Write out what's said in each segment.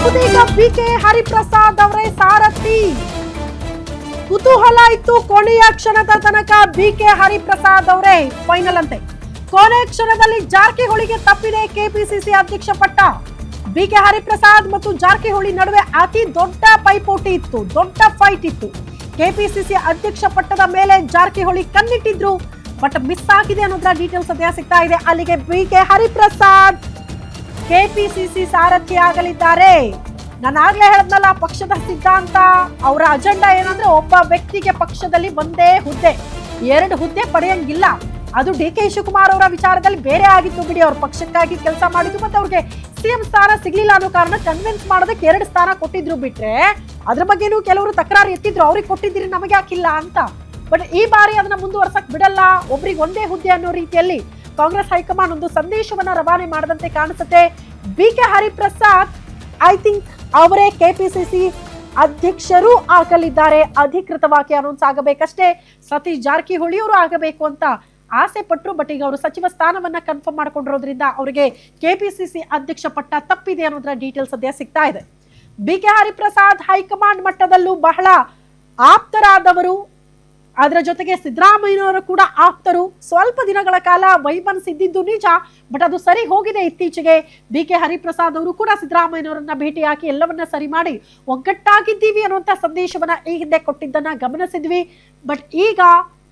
ಹೌದೀಗ BK Hariprasad ಅವರೇ ಸಾರಥಿ. ಕುತೂಹಲ ಇತ್ತು ಕೊನೆಯ ಕ್ಷಣದ ತನಕ. ಬಿಕೆ ಹರಿಪ್ರಸಾದ್ ಅವರೇ ಫೈನಲ್ ಅಂತೆ. ಕೊನೆ ಕ್ಷಣದಲ್ಲಿ ಜಾರಕಿಹೊಳಿಗೆ ತಪ್ಪಿದೆ ಕೆಪಿಸಿಸಿ ಅಧ್ಯಕ್ಷ ಪಟ್ಟ. ಬಿಕೆ ಹರಿಪ್ರಸಾದ್ ಮತ್ತು ಜಾರಕಿಹೊಳಿ ನಡುವೆ ಅತಿ ದೊಡ್ಡ ಪೈಪೋಟಿ ಇತ್ತು, ದೊಡ್ಡ ಫೈಟ್ ಇತ್ತು. ಕೆಪಿಸಿಸಿ ಅಧ್ಯಕ್ಷ ಪಟ್ಟದ ಮೇಲೆ ಜಾರಕಿಹೊಳಿ ಕಣ್ಣಿಟ್ಟಿದ್ರು, ಬಟ್ ಮಿಸ್ ಆಗಿದೆ ಅನ್ನೋದ್ರ ಡೀಟೇಲ್ಸ್ ಸದ್ಯ ಸಿಗ್ತಾ ಇದೆ. ಅಲ್ಲಿಗೆ ಬಿಕೆ ಹರಿಪ್ರಸಾದ್ ಕೆಪಿಸಿಸಿ ಸಾರಥಿ ಆಗಲಿದ್ದಾರೆ. ನಾನು ಆಗ್ಲೇ ಹೇಳದ್ನಲ್ಲ, ಪಕ್ಷದ ಸಿದ್ಧಾಂತ, ಅವರ ಅಜೆಂಡಾ ಏನಂದ್ರೆ ಒಬ್ಬ ವ್ಯಕ್ತಿಗೆ ಪಕ್ಷದಲ್ಲಿ ಒಂದೇ ಹುದ್ದೆ, 2 ಹುದ್ದೆ ಪಡೆಯಂಗಿಲ್ಲ. ಅದು ಡಿ ಕೆ ಶಿವಕುಮಾರ್ ಅವರ ವಿಚಾರದಲ್ಲಿ ಬೇರೆ ಆಗಿತ್ತು ಬಿಡಿ. ಅವ್ರ ಪಕ್ಷಕ್ಕಾಗಿ ಕೆಲಸ ಮಾಡಿದ್ದು ಮತ್ತೆ ಅವ್ರಿಗೆ ಸಿಎಂ ಸ್ಥಾನ ಸಿಗ್ಲಿಲ್ಲ ಅನ್ನೋ ಕಾರಣ ಕನ್ವಿನ್ಸ್ ಮಾಡೋದಕ್ಕೆ 2 ಸ್ಥಾನ ಕೊಟ್ಟಿದ್ರು. ಬಿಟ್ರೆ ಅದ್ರ ಬಗ್ಗೆನೂ ಕೆಲವರು ತಕರಾರು ಎತ್ತಿದ್ರು, ಅವ್ರಿಗೆ ಕೊಟ್ಟಿದ್ದೀರಿ ನಮಗೆ ಹಾಕಿಲ್ಲ ಅಂತ. ಬಟ್ ಈ ಬಾರಿ ಅದನ್ನ ಮುಂದುವರ್ಸಕ್ ಬಿಡಲ್ಲ, ಒಬ್ರಿಗೆ ಒಂದೇ ಹುದ್ದೆ ಅನ್ನೋ ರೀತಿಯಲ್ಲಿ ಕಾಂಗ್ರೆಸ್ ಹೈಕಮಾಂಡ್ ಒಂದು ಸಂದೇಶವನ್ನ ರವಾನೆ ಮಾಡದಂತೆ ಕಾಣಿಸುತ್ತೆ. ಬಿಕೆ ಹರಿಪ್ರಸಾದ್ ಐ ಥಿಂಕ್ ಅವರೇ ಕೆಪಿಸಿಸಿ ಅಧ್ಯಕ್ಷರು ಆಗಲಿದ್ದಾರೆ. ಅಧಿಕೃತವಾಗಿ ಅನೌನ್ಸ್ ಆಗಬೇಕಷ್ಟೇ. ಸತೀಶ್ ಜಾರಕಿಹೊಳಿ ಅವರು ಆಗಬೇಕು ಅಂತ ಆಸೆ ಪಟ್ಟರು, ಬಟ್ ಈಗ ಅವರು ಸಚಿವ ಸ್ಥಾನವನ್ನ ಕನ್ಫರ್ಮ್ ಮಾಡ್ಕೊಂಡಿರೋದ್ರಿಂದ ಅವರಿಗೆ ಕೆಪಿಸಿಸಿ ಅಧ್ಯಕ್ಷ ಪಟ್ಟ ತಪ್ಪಿದೆ ಅನ್ನೋದ್ರ ಡೀಟೇಲ್ಸ್ ಸದ್ಯ ಸಿಗ್ತಾ ಇದೆ. ಬಿಕೆ ಹರಿಪ್ರಸಾದ್ ಹೈಕಮಾಂಡ್ ಮಟ್ಟದಲ್ಲೂ ಬಹಳ ಆಪ್ತರಾದವರು, ಅದರ ಜೊತೆಗೆ ಸಿದ್ದರಾಮಯ್ಯನವರು ಕೂಡ ಆಪ್ತರು. ಸ್ವಲ್ಪ ದಿನಗಳ ಕಾಲ ವೈಮನಸ್ಸು ಇದ್ದಿದ್ದು ನಿಜ, ಬಟ್ ಅದು ಸರಿ ಹೋಗಿದೆ ಇತ್ತೀಚೆಗೆ. ಬಿಕೆ ಹರಿಪ್ರಸಾದ್ ಅವರು ಕೂಡ ಸಿದ್ದರಾಮಯ್ಯನವರನ್ನ ಭೇಟಿ ಹಾಕಿ ಎಲ್ಲವನ್ನ ಸರಿ ಮಾಡಿ ಒಗ್ಗಟ್ಟಾಗಿದ್ದೀವಿ ಅನ್ನುವಂತ ಸಂದೇಶವನ್ನ ಈ ಹಿಂದೆ ಕೊಟ್ಟಿದ್ದನ್ನ ಗಮನಿಸಿದ್ವಿ. ಬಟ್ ಈಗ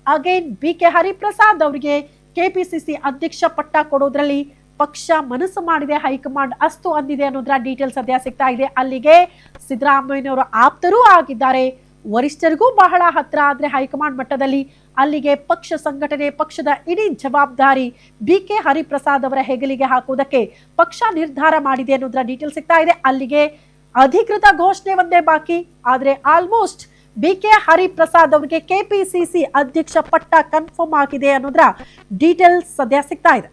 ಅಗೇನ್ ಬಿಕೆ ಹರಿಪ್ರಸಾದ್ ಅವರಿಗೆ ಕೆಪಿಸಿಸಿ ಅಧ್ಯಕ್ಷ ಪಟ್ಟ ಕೊಡೋದ್ರಲ್ಲಿ ಪಕ್ಷ ಮನಸ್ಸು ಮಾಡಿದೆ, ಹೈಕಮಾಂಡ್ ಅಸ್ತು ಅಂದಿದೆ ಅನ್ನೋದ್ರ ಡೀಟೇಲ್ಸ್ ಸದ್ಯ ಸಿಗ್ತಾ ಇದೆ. ಅಲ್ಲಿಗೆ ಸಿದ್ದರಾಮಯ್ಯನವರು ಆಪ್ತರೂ ಆಗಿದ್ದಾರೆ, ವರಿಷ್ಠರಿಗೂ ಬಹಳ ಹತ್ರ. ಆದ್ರೆ ಹೈಕಮಾಂಡ್ ಮಟ್ಟದಲ್ಲಿ ಅಲ್ಲಿಗೆ ಪಕ್ಷ ಸಂಘಟನೆ, ಪಕ್ಷದ ಇಡೀ ಜವಾಬ್ದಾರಿ ಬಿಕೆ ಹರಿಪ್ರಸಾದ್ ಅವರ ಹೆಗಲಿಗೆ ಹಾಕುವುದಕ್ಕೆ ಪಕ್ಷ ನಿರ್ಧಾರ ಮಾಡಿದೆ ಅನ್ನೋದ್ರ ಡೀಟೇಲ್ ಸಿಗ್ತಾ ಇದೆ. ಅಲ್ಲಿಗೆ ಅಧಿಕೃತ ಘೋಷಣೆ ಒಂದೇ ಬಾಕಿ, ಆದ್ರೆ ಆಲ್ಮೋಸ್ಟ್ ಬಿಕೆ ಹರಿಪ್ರಸಾದ್ ಅವರಿಗೆ ಕೆಪಿಸಿಸಿ ಅಧ್ಯಕ್ಷ ಪಟ್ಟ ಕನ್ಫರ್ಮ್ ಆಗಿದೆ ಅನ್ನೋದ್ರ ಡೀಟೇಲ್ಸ್ ಸದ್ಯ ಸಿಗ್ತಾ ಇದೆ.